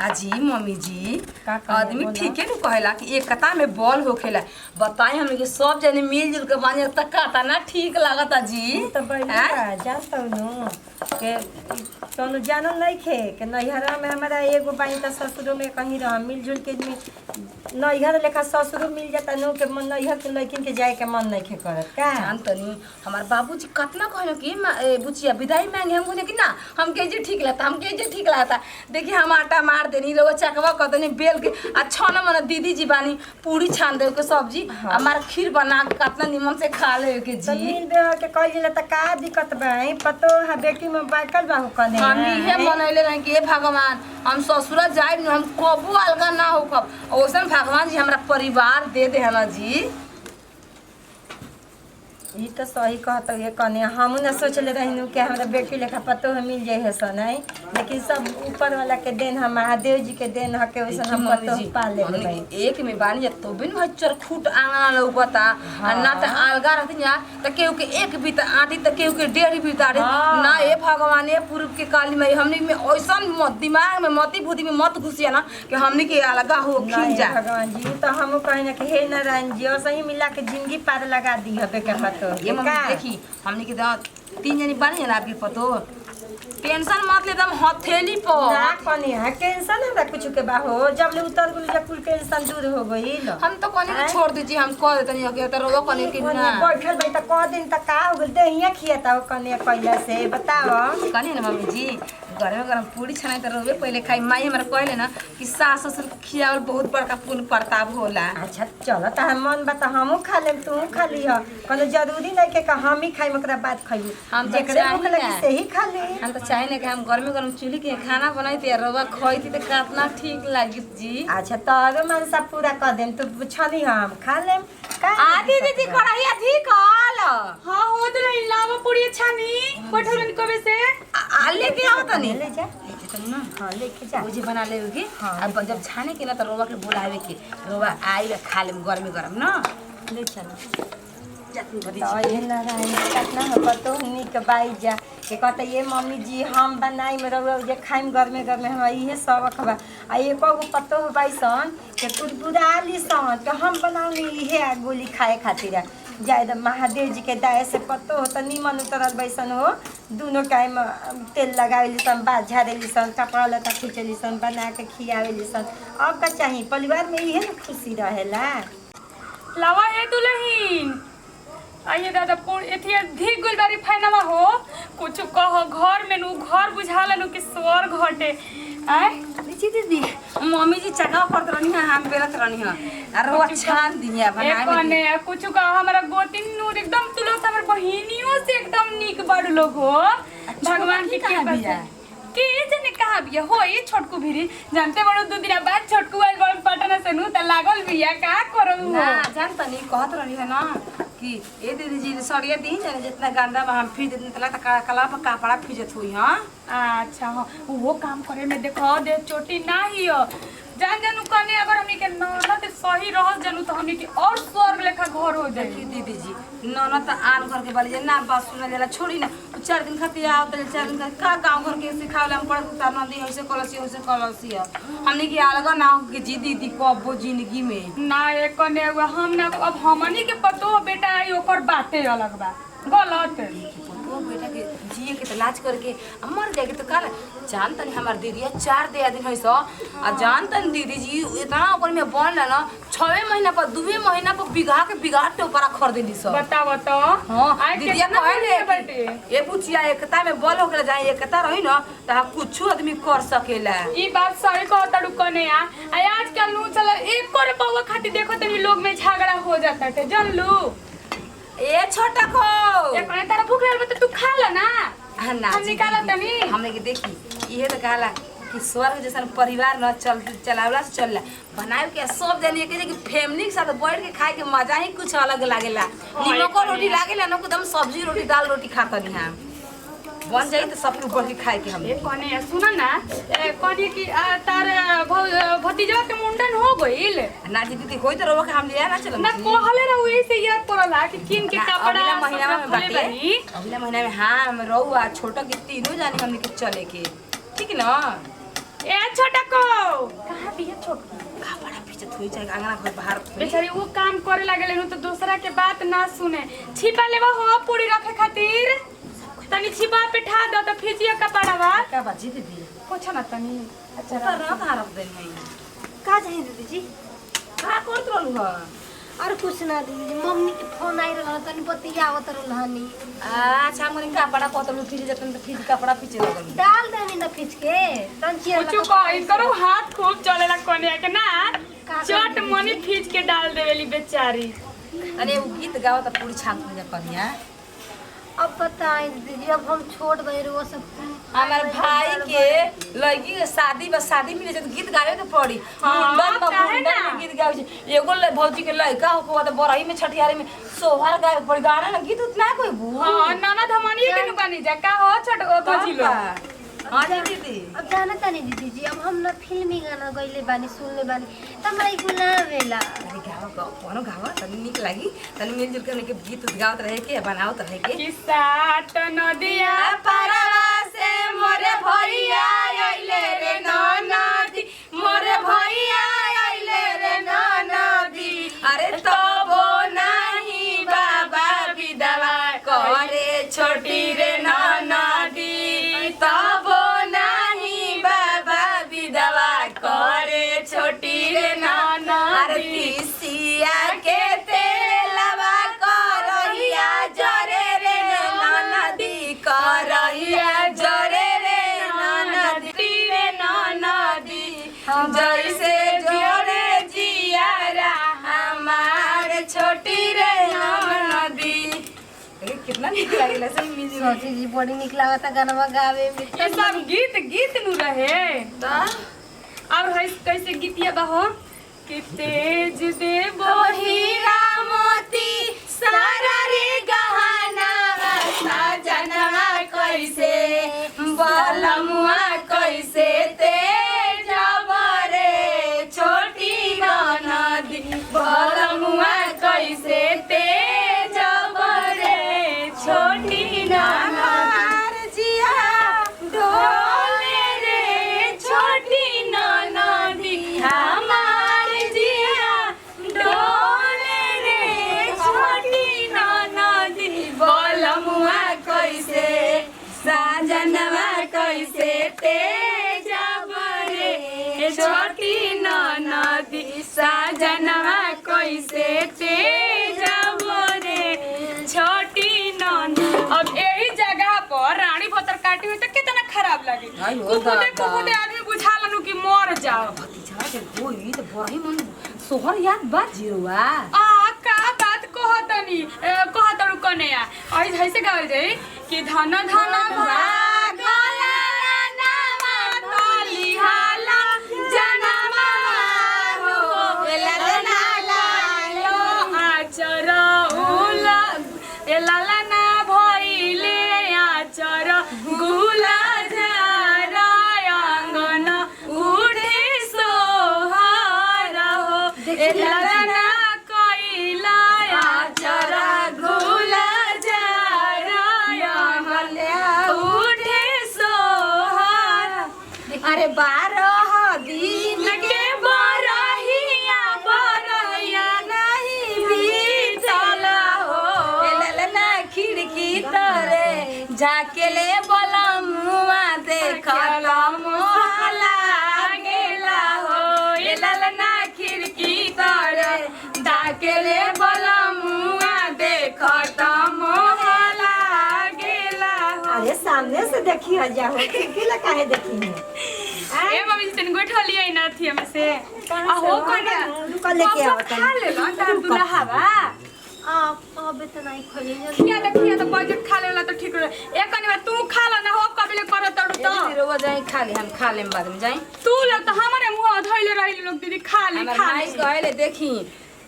आजी मम्मी जी आदमी ठीके नु कहेला कि एकता में बल होखेला। बताई हमनी के सब जने मिलजुल के बानी त काता ना ठीक लागता जी। तो बढ़िया जानता नु के कोनो जानल नहीं खे के नैहरा में हमारा एगो बाई त ससुरो में कहीं रह मिलजुल के नैहर लेखा ससुरो मिल जाता नु के मन नैहर के लड़किन के जाए के मन नहीं खे करत का जानतनी हमार बाबूजी कतना कहलो कि बुचिया विदाई मांगे हम कहने कि ना हम के जे ठीक लगता हम के जे ठीक लगता। देखिए हम आटा मार देनी लोग चकवा कतनी बेल के अच्छा न मन दीदी जी बानी पूरी छान दे के सब्जी हमार खीर बना के कतना निमन से खा ले के जी। तो मिल बे के कह दिले त का दिक्कत बा पतो है बेटी में बाकल बाहु कने हम इहे मनैले रहे कि हे भगवान हम ससुरा जाए हम कबू अलगा ना हो कब ओसन भगवान जी हमरा परिवार दे दे है ना जी। ये तो सही कहता ये कने हम ना सोचले रही कि हमारा बेटी लेखा पतो है मिल जाए है सन है लेकिन सब ऊपर वाला के देन है महादेव जी के देन है के वैसे हम पतो पा ले एक में बानी तो बिन हच्चर खूट आंगना लौकता ना त अलगा रहती ना त केहू के एक बीत आटी त केहू के डेढ़ बीत आटी ना ए भगवान ए पूर्व के काली में हमनी में ओइसन दिमाग में मति बुद्धि में मत घुसिया ना कि हमनी के अलगा हो खिल जा। भगवान जी तो हम कहीं ना कि हे नारायण जी और सही मिला के जिंदगी पार लगा दी है के ये मम्मी देखी हमने के 3 जनी बानी ना आपके पतो टेंशन मत ले एकदम हथेली पर ना कनी है टेंशन हमरा कुछ के बा हो जब ले उतर गुल जब कुल टेंशन दूर हो गई हम तो कनी के छोड़ दीजिए हम कह देतनी के त रोवा कनी के ना बैठल भाई त क दिन त का हो गल देहिया खियाता हो कने पहिला से बताओ कनी ना मम्मी जी घर में गरम पूरी छनाई त रोवे पहले खाई माई हमरा कहले ना कि सास ससुर खियावल बहुत बड़का पुण्य प्रताप होला। अच्छा चलो त हम मन बता हमहू खा लेम तू खा लिह कोनो जरूरी नहीं के हम ही खाई ओकरा बाद खाई हम जेकरे भूख लगी से ही खा ले हम तो चाहे ना कि हम घर में गरम चूल्ही के खाना बनाई रोवा खइती त कितना ठीक लागित जी। अच्छा तोरो मन सब पूरा कर देम तू छनी हम खा लेम आदि दीदी कढ़ाई ठीक हल हां हो त नहीं लावा पूरी छानी बैठल कबे से आले के आवत नहीं ले जा ना हां लेके जा मुझे बना ले होगी अब जब छाने के ना तो रोवा के बुलावे के रोवा आई खा ले गरम गरम ना ले चलो जाती बदी तो ये नारायण कितना हो पतो हनी के बाई जा के कहता ये मम्मी जी हम बनाई में रहो जे खाइम घर में हम इहे सबक बा आ एको गो पतो हो बाई सन के कुरकुराली सन के हम बनाउनी इहे गोली खाए खातिर जाय द महादेव जी के दया से पतो हो त निमन उतरल बैसन हो दोनों टाइम तेल लगावेली सन बात झाड़ेली सन कपड़ा लता खींचेली सन बना के खियावेली सन अब का चाहिए परिवार में इहे न खुशी रहेला। लावा ए दुल्हन आइए दादा पूर्ण एथिया धी गुलबारी फाइनामा हो कुछ कह घर में नु घर बुझाला नु कि स्वर्ग घटे आय जी दीदी मम्मी जी चका करत रहनी है हम बेलत रहनी है अरे वो छान दिया बनाए में कने कुछ कह हमरा गोतिन नु एकदम तू लोग हमर बहिनियों से एकदम नीक बड़ लोग हो भगवान की कृपा से के जने कहा बिया हो ये छोटकू भिरी जानते बड़ो 2 दिन बाद छोटकू आइल बड़ पटना से नु त लागल बिया का करू ना जानत नहीं कहत रहनी है ना कि ए दीदी जी सड़िया दी जाने जितना गंदा हम फिर देते तला त कला पर कपड़ा फिजत हुई हां अच्छा हां वो काम करे में देखो दे चोटी ना ही हो जान जानू कने अगर हमनी के ननद सही रह जानू तो हमनी के और स्वर्ग लेखा घर हो जाई दीदी जी ननद त आन घर के बाली ना बात सुन जाला छोड़ी ना 4 दिन खातिर आओ त 4 दिन का गांव घर के सिखावला हम पड़ उतार नदी होइसे कलसी हमनी के अलग ना हो कि जी दीदी को वो जिंदगी में ना एक कने हम ना अब हमनी के पतो बेटा आई ओकर बातें अलग बा गलत वो बेटा के जिए के लाज करके मर जाए तो काल जानता नहीं हमार दीदी 4 दिन है सो आ जानता नहीं दीदी जी इतना ओकर में बन ना 6 महीना पर 2 महीना पर बिघा के ऊपर खरीद ली सो बताओ तो हां दीदी कहले ए बुचिया एकता में बल होके जाए एकता रही ना त कुछ आदमी कर सकेला ई बात सही कहता रुकने आजकल नु चल एक करे पवा खाती देखो तनी लोग में झगड़ा हो जाता है जान लू ए छोटा को एक ने तारा भूख लागल त तू खा ल ना ना हम निकाल तनी हमने के देखी इहे तो कहला कि स्वर्ग जैसा परिवार न चलावला से चलला बनाए के सब जने के कि फैमिली के साथ बैठ के खाए के मजा ही कुछ अलग लागेला नीमको रोटी लागेला न एकदम सब्जी रोटी दाल रोटी खातनी हम बन जाई तो सब ऊपर के खाए के हम ए कने सुन ना कने की तार भतीजा के मुंडन हो गइल ना दीदी होई तो रोवा के हम लिया ना चलम ना कहले रहू ऐसे याद पड़ला कि किन के कपड़ा अगला महीना में बाटे अगला महीना में हां हम रोवा छोटा के तीनों जानी हमने के चले के ठीक ना ए छोटा को छोटकू कपड़ा पीछे थोई जाए अंगना घर बाहर बेचारी वो काम करे लागले नु तो दूसरा के बात ना सुने। छिपा लेबा हो पूरी रखे खातिर तनी छिपा पे ठा दो तो फिजिया कपड़ावा का बाजी दीदी कुछ ना तनी। अच्छा रात हरफ दे नहीं का चाहिए दीदी जी? का करत रहलू ह और कुछ ना दीदी जी, मम्मी के फोन आई रहल तनी बतियावत रहनी। अच्छा हमरे कपड़ा कतलू फिर जतन फिर कपड़ा पीछे लगल डाल देनी ना खींच के तंची कुछ कहि करो हाथ खूब चलेला कोने के ना चट मनी खींच के डाल देवेली बेचारी। अरे वो गीत गाओ त पूरी छाप हो जा कनिया। अब बताएं दीदी, अब हम छोड़ गए वो सब। हमार भाई के लड़की के शादी बस शादी मिले तो गीत गावे के पड़ी। हाँ, काहे ना? में गीत गावे छै। एगो भौजी के लड़का हो त बरही में छठियारी में सोहर गावे के पड़ी। गाना ना गीत उतना कोई बू हां नाना धमनिए के बनी जा का हो छोट ओ भौजी लो। हां जी दीदी अब जाना तानी दीदी जी, अब हम ना फिल्मी गाना गइले बानी सुनले बानी त हमरा ई गुलावेला। अरे गाओ कोनो गाओ तनी निक लागी तनी मिलजुल के के गीत गावत रहे के बनावत रहे के। किस्सा त नदिया परवा से मोरे भैया आइले रे ननदी मोरे भैया आइले रे ननदी। अरे तो वो नहीं बाबा विधवा करे छोटी रे ननदी तो वो नहीं बाबा विधवा करे छोटी रे ननदी। सिया के तेलवा करहिया जरे रे ननदी करहिया जरे रे ननदी रे ननदी जैसे जोरे जियारा हमार छोटी रे ननदी। कितना निक लागेला सही म्यूजिक। सोची जी बड़ी निक लागता गाना गावे में। ये सब गीत नु रहे त और है कैसे गीतिया बहो कि तेज देबो हीरा मोती सारा रे गहना सजनवा कैसे बलमुआ कैसे तेज बरे छोटी ननदी बलमुआ कैसे तेज बरे छोटी ननदी जिया ढोले रे छोटी ननदी हमार जिया डोले रे छोटी ननदी बलमुआ कैसे साजनवा कैसे तेज बरे छोटी ननदी साजनवा कैसे तेज बरे छोटी ननदी। अब यही जगह पर रानी भतर काटी हुई तो कितना खराब लगे। आई हो कुकुदे दादा। कुकुदे आदमी बुझा लनु कि मर जाओ। भतीजा के गोई त बरही मन सोहर याद बा जिरुआ। का बात कहतनी कहतनु कन्या आई ऐसे गावे जाई कि धन धन भागला नामा तली हाला जनमा हो एलना लालो आचर उला एलना भइले आचर गुला झारा अंगन उठे सोहर हो एलना कइला आचर गुला झारा अंगन उठे सोहर। अरे 12 दिन के बरहिया नहीं बीतल हो एलना खिड़की तरे झाके ले बलमुआ देखल मोहला गेला हो एलना खिड़की तरे झाके ले बलमुआ देखत मोहला गेला हो। अरे सामने से देखी हो जाओ, खिड़की ला काहे देखी है? ए मम्मी जी तनी गोठा लिया ना थी हमें से आ हो कन्या रुको लेके आओ तनी। खा ले लो दाम दुल्हावा अब तो नहीं खोली खिया तो बजट खा लेला तो ठीक रहे। एक कनी बार तू खा ला ना हो कबले कर तड़ू तो रोवा जाई खा ले हम खा लेम बाद में जाई। तू लोग तो हमारे मुंह धइले रही लोग दीदी खा ले हमार खा भाई ले। कहले देखी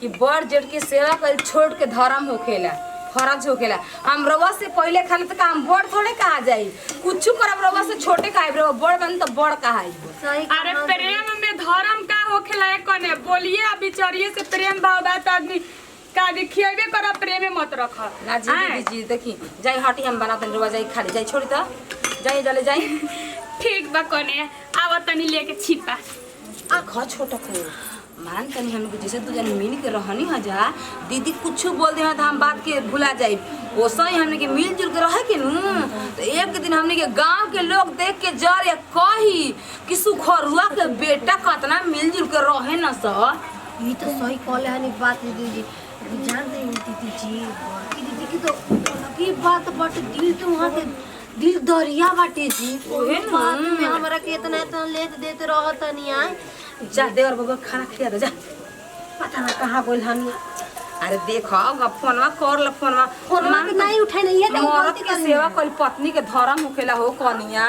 कि बड़ जेठ के सेवा कर छोड़ के धर्म होखेला फर्ज होखेला। हम रवा से पहले खाले तो काम बड़ थोड़े कहा जाई कुछ करब रवा से छोटे काहे रवा बड़ बन तो बड़ कहाई। सही अरे प्रेम में धर्म का होखेला एक कने बोलिए अब बिचरिए से प्रेम भाव बात आदमी का देखिएबे कर प्रेम मत रख ना जी दीदी जी देखी जाई हटी हम बना तनी रवा जाई खाली जाई छोड़ी तो जाई जले जाई। ठीक बा कने आव तनी लेके छिपा घर छोटा को मान तनी हमके जैसे तू जानी मिल के रहनी ह जा दीदी कुछ बोल दे तो हम बात के भुला जाई ओसा ही हमने के मिलजुल के रह के नु तो एक दिन हमने के गांव के लोग देख के जर या कही कि सुखरुआ के बेटा कितना मिलजुल के रहे न स ये तो सही कहले हनी बात दीदी जान रही दीदी जी बड़की दीदी की तो अलग ही बात बट दिल तो वहाँ के दिल दरिया बाटे जी कोई बात में हमरा के इतना इतना लेत देते रहत नहीं आए जा देवर बबा खाना खिया दे जा पता ना कहाँ बोल हनी अरे देखो फोनवा कर ल फोनवा फोनवा के नहीं उठाई नहीं है मर्द के सेवा कोई पत्नी के धर्म होखेला हो कनिया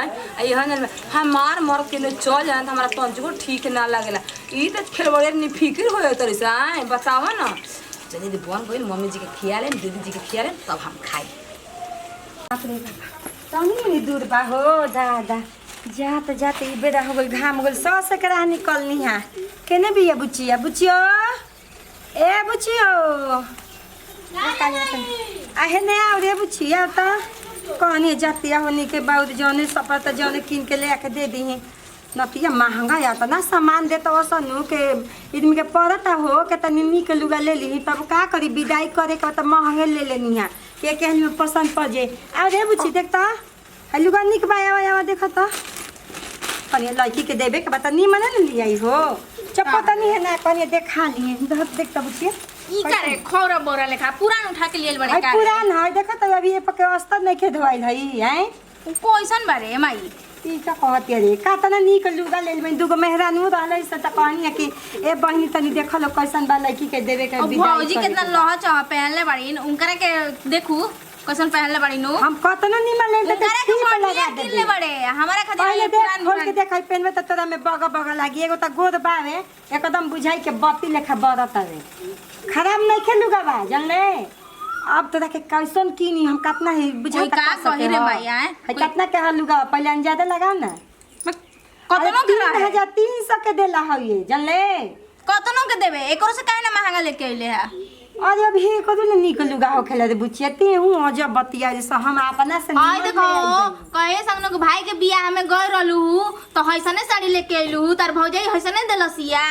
यहाँ जन हमार मर्द के लिए चल जाए हमारा पंचको ठीक ना लगेला ई तो खेलबड़े नि फिक्र हो तरी से आए बताओ ना चलिए दीदी बन गई मम्मी जी के खिया ले दीदी जी के खिया ले तब हम खाई तनी दूर बा हो दादा जाते जाते ई बेरा हो गल घाम हो गल सौ से करा निकलनी है केने भी है बुचिया बुचियो ए बुचियो आहे ने आओ रे बुचिया तो कहनी जातिया होने के बाद जौने सपत जौने किन के ले आके दे दी नतिया महंगा या तो ना सामान देता वसनु के इदमी के पड़ता हो के तनी निक लुगा ले ली तब का करी विदाई करे के त महंगे ले लेनी है के में पसंद पड़ जाए आ रे बुची देखता लुगा निक बाया आवा देखा तो कनी लड़की के देबे के बता नी मने न लियाई हो चप्पो त नहीं है ना कनी देखा लिए देखता बुची ई करे खौरा बोरा लेखा पुरान उठा के लेल बड़े का पुरान है देखा तो अभी ये पके अस्तर नहीं खे धोइल हई हैं कोइसन बारे माई ई का कहती रे का तना निक लुगा ले में दुगो मेहरानू रहले से त कहनी है कि ए बहिनी तनी देख लो कैसन बा लड़की के देवे के विदाई भौजी कितना लह चाह पहनले बाड़ी उनकरा के देखू कैसन पहनले बाड़ी नु हम कतनो निमन ले त उनकरा के ठीक लगा बढ़िया दे किनले बड़े हमारा पहले खातिर देख पुरान खोल के देख पेनवे त तोरा में बग बग लागी एगो त गोद बावे एकदम बुझाई के बत्ती लेखा बरत रे खराब नहीं खेलुगा बा जानले अब तोरा के कैसन कीनी हम कितना ही बुझाई का कही रे माई आए है कितना के लुगा पहले अंजादा लगाओ ना कतनो के रहे 3300 के देला है ये जानले कतनो के देबे एकरो से काहे ना महंगा लेके आइले है अरे अभी कदू ने निक लुगा हो खेला रे बुचिया ते हूं जब बतिया जैसा हम अपना से आई देखो कहे संगनो के भाई के बियाह में गई रहलू तो हैसने साड़ी लेके आइलू तार भौजाई हैसने देलसिया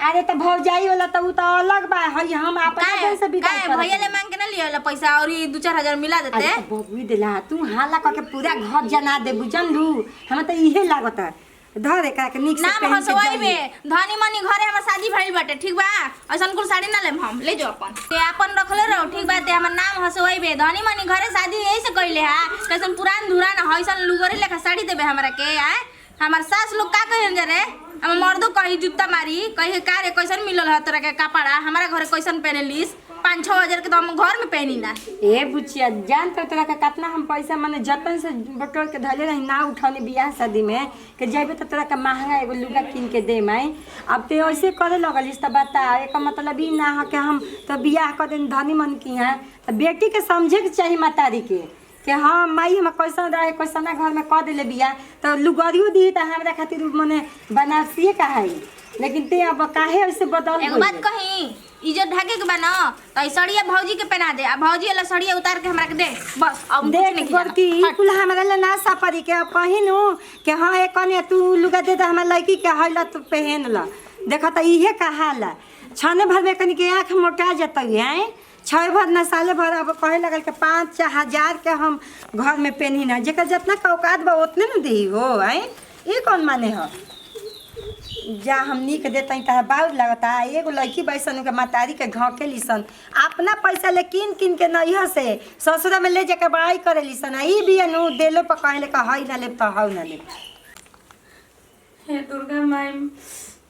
अरे तो भौजाई वाला तो तो अलग बा है हम अपना दिन से विदाई कर भैया ले मांग के ना लिया पैसा और ये 2-4 हजार मिला देते बबुई देला तू हाला क के पूरा घर जना दे बुझलू हम तो इहे लागत धर एकरा के निक से नाम हसवाई में धनी मनी घरे हमर शादी भइल बाटे ठीक बा ऐसन कुल साड़ी ना लेम हम ले जाओ अपन ते अपन रखले रहो ठीक बा ते हमर नाम हसवाई में धनी मनी घरे शादी यही से कइले है कैसन पुरान धुरान हैसन लुगरी लेखा साड़ी देबे हमरा के आए हमर सास लोग का कहन जा रे हम मर्दो कही जूता मारी कही का रे कैसन मिलल ह तोरा के कपड़ा हमारा घरे कैसन पहनलिस 5-6 हजार के तो हम घर में पहनी ना ए बुचिया जान तो तोरा का कितना हम पैसा माने जतन से बटोर के धले रही ना उठाने बियाह शादी में के जेबे तो तोरा का महंगा एगो लुगा किन के दे मैं अब ते ऐसे करे लगलिस त बता एक मतलब ई ना ह के हम तो बियाह कर दिन धनी मन की है तो बेटी के समझे के चाहिए मातारी के हाँ माई हम कैसन रहे कैसन घर में कह दिले बिया तो लुगरियो दी तो हमरा खातिर मने बनारसी का है लेकिन ते अब काहे ऐसे बदल एगो बात कही इज्जत ढाके के बना तो सड़िया भौजी के पहना दे आ भौजी वाला सड़िया उतार के हमरा के दे बस अब कुछ नहीं देख की कुल हमरा ले ना सापरी के अब कहिनु के हां एक कने तू लुगा दे दे हमरा लड़की के हइला तू पहन ल देखा त इहे कहाला छने भर में कनी के आंख मोटा जतई है 6 भर ना साले भर अब कहे लगल के 5,000 के हम घर में पहनी ना जेकर जितना का औकात बा उतने न देही हो है ये कौन माने हो जा हमनी के देता त बाउर लगता एगो लड़की बैसन के मातारी के घाव के लिसन अपना पैसा ले किन किन के नैया से ससुरा में ले जाके बड़ाई करे लिसन ई भी नु देलो पर कहले का हई ना ले त हौ ना ले हे दुर्गा माई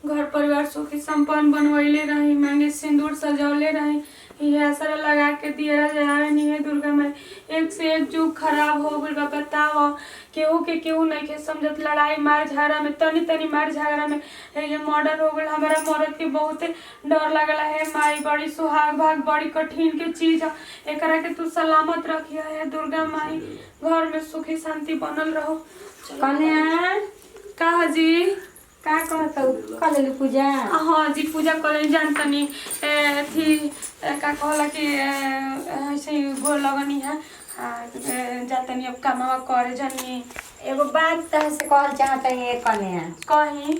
घर परिवार सुखी संपन्न बनवैले रही मांगे सिंदूर सजौले रही ये असर लगा के दिया जाए नहीं है दुर्गा माई एक से एक जुग खराब हो गल बा बताओ केहू के केहू नहीं के समझत लड़ाई मार झगड़ा में तनी तनी मार झगड़ा में ये मर्डर हो गल हमारा मरद के बहुत डर लगला है माई बड़ी सुहाग भाग बड़ी कठिन के चीज एकरा के तू सलामत रखिया है दुर्गा माई घर में सुखी शांति बनल रहो कन्या का जी का कहतौ कले पूजा हाँ जी पूजा करे जानतनी थी का कहला कि ऐसे गोर लगनी है जातनी अब कमावा करे जानी एगो बात तह से कहल चाहत है कन्या कहीं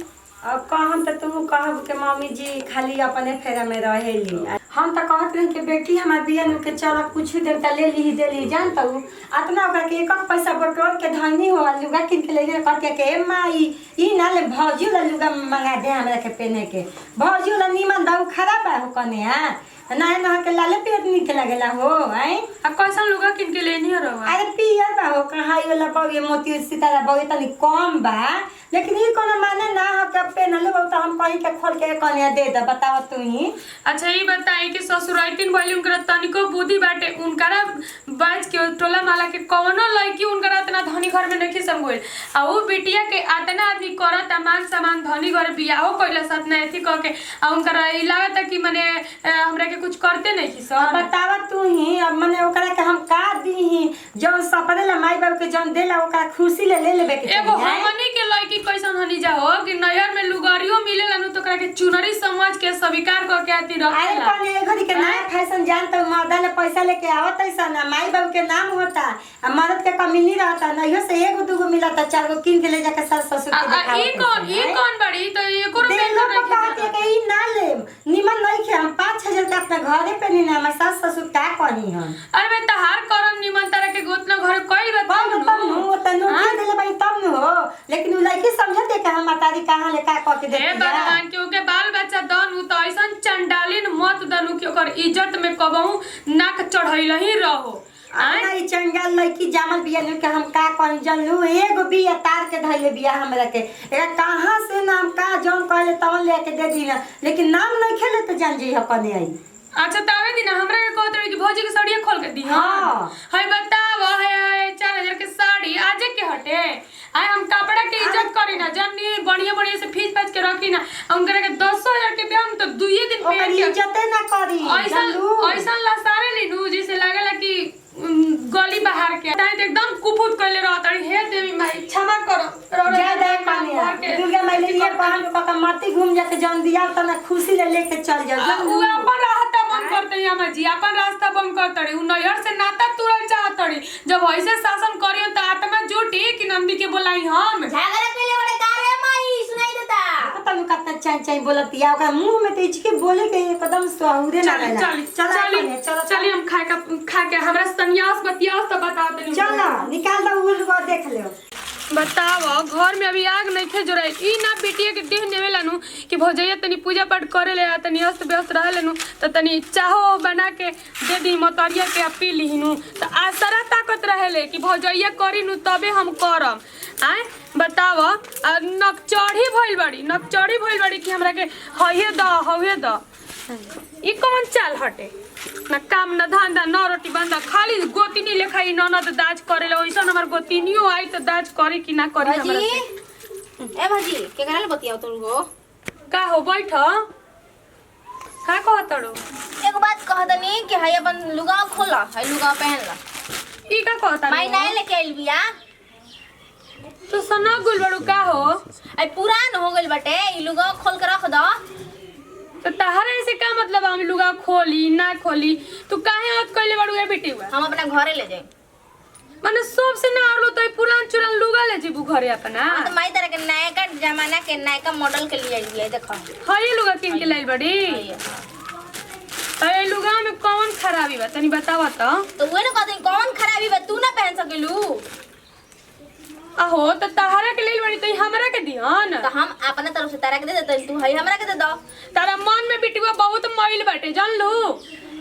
अब कहम तो तू कहब के मम्मी जी खाली अपने फेरा में रहेली। हम तो कहत रही कि बेटी हमार बिया नु के चल कुछ दिन त ले ली दे ली जानता हूँ अतना ओकरा के एक पैसा बटोर के धनी हो लुगा किन के ले कहते के माई ई ना ले भौजी ला लुगा मंगा दे हमरा के पहने के भौजी ला नीमन दाऊ खराब है हो कने हां ना ना के लाले पेट निक लगेला हो हैं आ कैसन लुगा किन के लेनी हो रवा अरे पियर बा हो कहाई वाला बगे मोती सितारा बगे तनी कम बा लेकिन ई कोनो माने ना हो के पहनले हो तो हम कहीं के खोल के कन्या दे दे बताओ तू ही। अच्छा ये बताई कि ससुराइतिन भइल उनकरा तनिको बुद्धि बाटे उनकरा बाज के टोला माला के कवनो लड़की उनकरा इतना धनी घर में नहीं संगोल आ वो बिटिया के आतना आदमी करत मान सामान धनी घर बियाहो कइला साथ ना एथी क के आ उनकरा ई लागत कि माने हमरा के कुछ करते नहीं की सब बतावा तू ही अब माने ओकरा के हम का दी ही जो सपने ला माई बाप के जन देला ओकरा खुशी ले लेबे के एगो हमनी के लड़की कैसन हनी जाओ कि नहर में लुगारियो मिलेला नु तो ओकरा के चुनरी समझ के स्वीकार क के आती अरे रहेला कने घड़ी के नया फैशन जानत मर्दा ले पैसा लेके आवत ऐसा ना माई बाप के नाम होता आ मर्द के कमी नहीं रहता नहियो से एगो दूगो मिलता चार गो किन के ले जाके सास ससुर के दिखावत ई कौन बड़ी तो एको रुपया देलो नहीं कहते के ई ना ले निमन नहीं के हम 5,000 के अपने घरे पे नहीं ना हमार सास ससुर का कही हम अरे मैं तहार करम निमन तरह के गोतना घर कई बता तब नु तनु के देले भाई तब नु हो लेकिन उ लड़की समझते के हम मातारी कहां ले का क के देती हे भगवान के ओके बाल बच्चा दनु तो ऐसन चंडालिन मत दनु कि ओकर इज्जत में कबहू नाक चढ़ैल ही रहो आना ई चंगाल लड़की जामल बिया नु के हम का कहि जनलू एगो बिया तार के धइले बिया हमरा के एरा कहां से नाम का जौन कहले तवन लेके दे दीना लेकिन नाम नहीं खेले तो जान जी ह कने आई। अच्छा तावे दिन हमरा के कहत रही कि भौजी के साड़िया खोल के दी हां है बताव है 4,000 के साड़ी आजे के हटे आय हम कपड़ा के इज्जत करी ना जन्नी बढ़िया बढ़िया से फीस पाच के रखी ना उनकरा के 10,000 के हम तो 2 दिन ओकर इज्जत ना करी ऐसा ला सारे लीनू जैसे लागला कि गली बाहर के ताई तो एकदम कुफुत कइले रहत रही हे देवी माई क्षमा करो जय दे कन्या दुर्गा माई ले ये बहन का मती घूम जाके जन दिया त ना खुशी ले लेके चल जा उ अपन रास्ता बंद करते हैं हम जी अपन रास्ता बंद करते रही उ नैहर से नाता तोड़ल चाहत रही जब ऐसे शासन करियो त आत्मा जुटी कि नंदी के बोलाई हम झगड़ा पहले बड़े कारे माई सुनाई देता पता नहीं कितना चाय बोलतिया ओकरा मुंह में ते के बोले के एकदम स्वाहुरे ना रहला चल हम खा के हमरा संन्यास बतियास तो बता देली चल निकाल दो उल को देख ले बताओ घर में अभी आग नहीं थे जोड़े ई ना बेटिया के देह नेवेला नु कि भौजैया तनी पूजा पाठ करे ले तनी अस्त व्यस्त रहे लेनु त तनी चाहो बना के दे दी मतरिया के पी लीनु त आसरा ताकत रहे ले कि भौजैया करी नु तबे हम करम आय बताओ नकचढ़ी भइल बड़ी कि हमरा के हइए द ई कौन चाल हटे ना काम ना धंधा ना रोटी बंदा खाली गोतिनी लेखाई ननद दाज करेले ओइसन हमर गोतिनियो आई त दाज करे कि ना करे हमरा से ए भाजी के कराले बतियाओ तुमको का हो बैठ का कहतड़ो एगो बात कह दनी कि है अपन लुगा खोला है लुगा पहन ला ई का कहता माई नए लेके आइल बिया तो सना गुल बड़ू का हो आई पुरान हो गइल बाटे ई लुगा खोल के रख द तो तहरे से का मतलब हम लुगा खोली ना खोली तू काहे आज कइले बड़ू ए बेटी हुआ हम अपना घरे ले जाई माने सबसे ना आलो तो पुरान चुरान लुगा ले जीबू घरे अपना तो माई तरह के नया जमाना के नया मॉडल के लिए आई देखो हई लुगा किन के लाइल बड़ी ए लुगा में कौन खराबी बा तनी बतावा तो वो ना कहते कौन खराबी बा तू ना पहन सकेलू आहो तो तहरा के लेल बड़ी तो हमरा के दिहन तो हम अपना तरफ से तारा के दे देते तू हई हमरा के दे दो तारा मन में बिटिवा बहुत मैल बाटे जान लू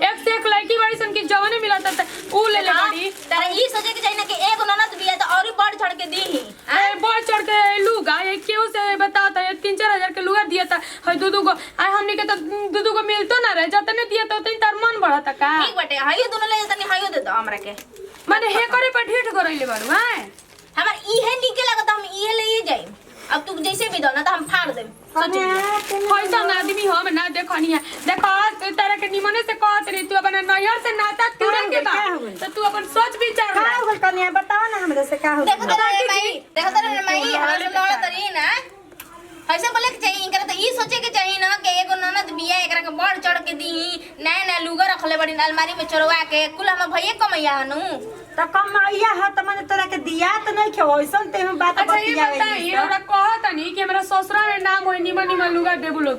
एक से एक लड़की बड़ी सन की जवाने मिला त ऊ ले ले बड़ी तारा ई सोचे के चाहिए ना कि एगो ननद बिया तो और बढ़ चढ़ के दी ही ए बढ़ चढ़ के लुगा ये क्यों से बताओ त 3-4 हजार के लुगा दिया त हई दूधू को आई हमनी के त दूधू को मिलतो ना रे जतने दिया त उतनी तार मन बढ़ता का ठीक बाटे हई दोनों ले तनी हईयो दे दो हमरा के माने हे करे पर ढीठ करैले बाड़ू हैं हमर इहे निके लागत हम इहे ले जाई अब तू जैसे भी दो ना तो हम फाड़ देम पैसा ना आदमी हम ना देखनी है देखो तरह के निमने से कहत रही तू अपन नैहर से नाता तोड़े के बा तो तू अपन सोच विचार का हो कन्या बताओ ना हमरे से का हो देखो तेरे माई हमरा लड़ तरी ना ऐसे बोले के चाहिए इनकरा तो ई सोचे के चाहिए ना कि एगो ननद बिया एकरा के बढ़ चढ़ के दी नया नया लुगा रखले बड़ी अलमारी में चोरवा के कुल हम भइए कमैया हनु त कमाइया ह त मने तोरा के दिया त नहीं खे ओइसन ते में बात अच्छा ये बतियावे बताई हमरा कहत नहीं कि हमरा ससुरा में नाम होई निमन निमन लुगा देबू लोग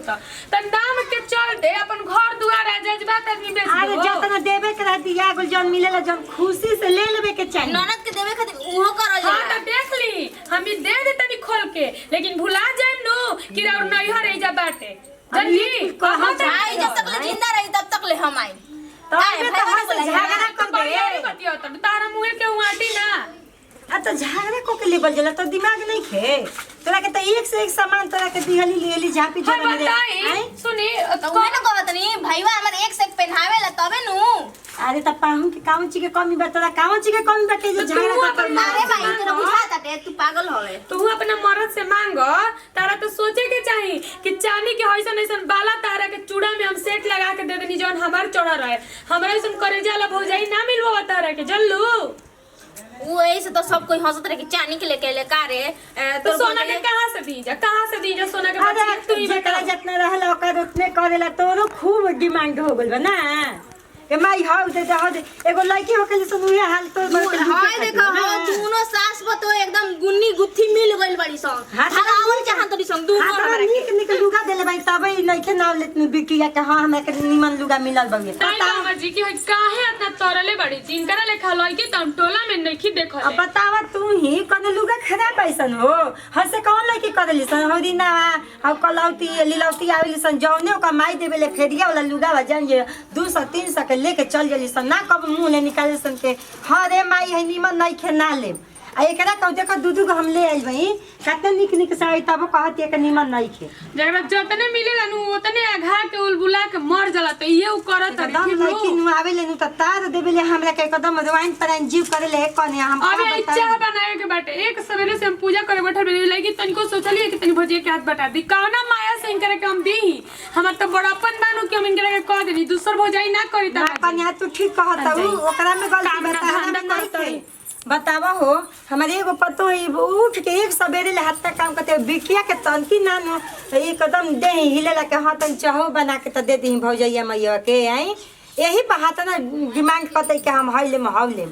त नाम के चलते अपन घर दुआर आ जज्बात आदमी बेच अरे दो जतना देबे के रह दिया गुल जन मिलेला जन खुशी से ले लेबे के चाहिए ननद के देवे खातिर उहो करल हां जाला त देख ली हम ई दे दे तनी खोल के लेकिन भुला जाइम नु कि और नैहर रह जा बाटे जल्दी कहाँ जा- आई जब तक ले जिंदा रही तब तक ले हम आई तबे त हंस झगड़ा कर बढ़िया दे बतियो त तारा मुंह के उआटी ना आ त झगड़ा को के लेबल जला तो दिमाग नहीं खे तोरा के त एक से एक सामान तोरा के दिहली लेली झापी हां जोन मेरे बताई सुनी तो उहे न कहत नहीं भईवा हमर एक से एक पहनावेला तबे नु अरे त पाहुन के काउन ची के कमी बा तोरा काउन ची के कमी बा के जे तो झगड़ा तू कर अपन अरे भाई तेरा बुझाता टे तू पागल होवे तू अपना मर्द से मांगो तारा तो सोचे के चाही कि चांदी के हइसन हइसन बाला तारा के चूड़ा में हम सेट लगा के दे देनी जौन हमार चढ़ा रहे हमरा हइसन करेजा वाला भौजाई ना मिलबो तारा के जल्लू वो ऐसे तो सब कोई हंसत रहे कि चानी के लेके ले कारे तो सोना के कहां से दी जा सोना के अरे बच्ची तू ही जेकरा बता जितना रहला ओकर उतने करेला तोरो खूब डिमांड हो गइल बा ना ए माई हाउ दे दे एगो लड़की होके जैसे उहे हाल तो हाय देखो हां दोनों सास बतो एकदम गुन्नी गुत्थी मिल गइल बड़ी सन हाँ, हराउल जहां तोरी सन दोनों हां हमरा निक निक लुगा देले भाई तबे नइखे नाव लेतनी बिकिया के हां हमरा के निमन लुगा मिलल बा ताई मामा जी की होई काहे इतना तरले बड़ी जिनकरा लेखा लइकी तम टोला में नइखी देखले अब बतावा तू ही कने लुगा खराब ऐसन हो हसे कौन लड़की करेली सन हो दिना हम कलौती लीलौती आवेली सन जौने ओका माई देबे ले फेरिया वाला लुगा जान जे 200 300 के लेके चल गेली सन ना कब मुंह ले निकाले सन के हां रे माई है निमन नहीं खे ना ले आ एकरा कहू देखो दूधू को हम ले आइल भाई कते निक निक साड़ी तब कहत एक निमन नहीं खे जकरा जतने मिलेला नु ओतने आघा के उलबुला के मर जाला त ये उ करत रे एकदम लड़की नु आवे ले नु त तार देबे ले हमरा के एकदम रवाइन पराइन जीव करे ले कने हम अबे इच्छा बनाए के बाटे एक सवेरे से हम पूजा करे बैठल बनी लगी तनिको सोचलिए कि तनी भजिए के हाथ बटा दी कौना माया से इनकरे के हम दी हमर त बड़ापन मानू कि हम इनकरे के कह देनी दूसर भजाई ना करी त कन्या तू ठीक कहत हूँ ओकरा में गलती काम बता धंधा हमरा नहीं करतई। थे बतावा हो हमारे एगो पतो है उठ के एक सवेरे ले हाथ तक काम करते बिकिया के तनकी नानो एकदम दे हिले ला के हाथ चाहो बना के त दे दी भौजैया मैया के आई यही पर हाथ ना डिमांड करते कि हम हइले में हौले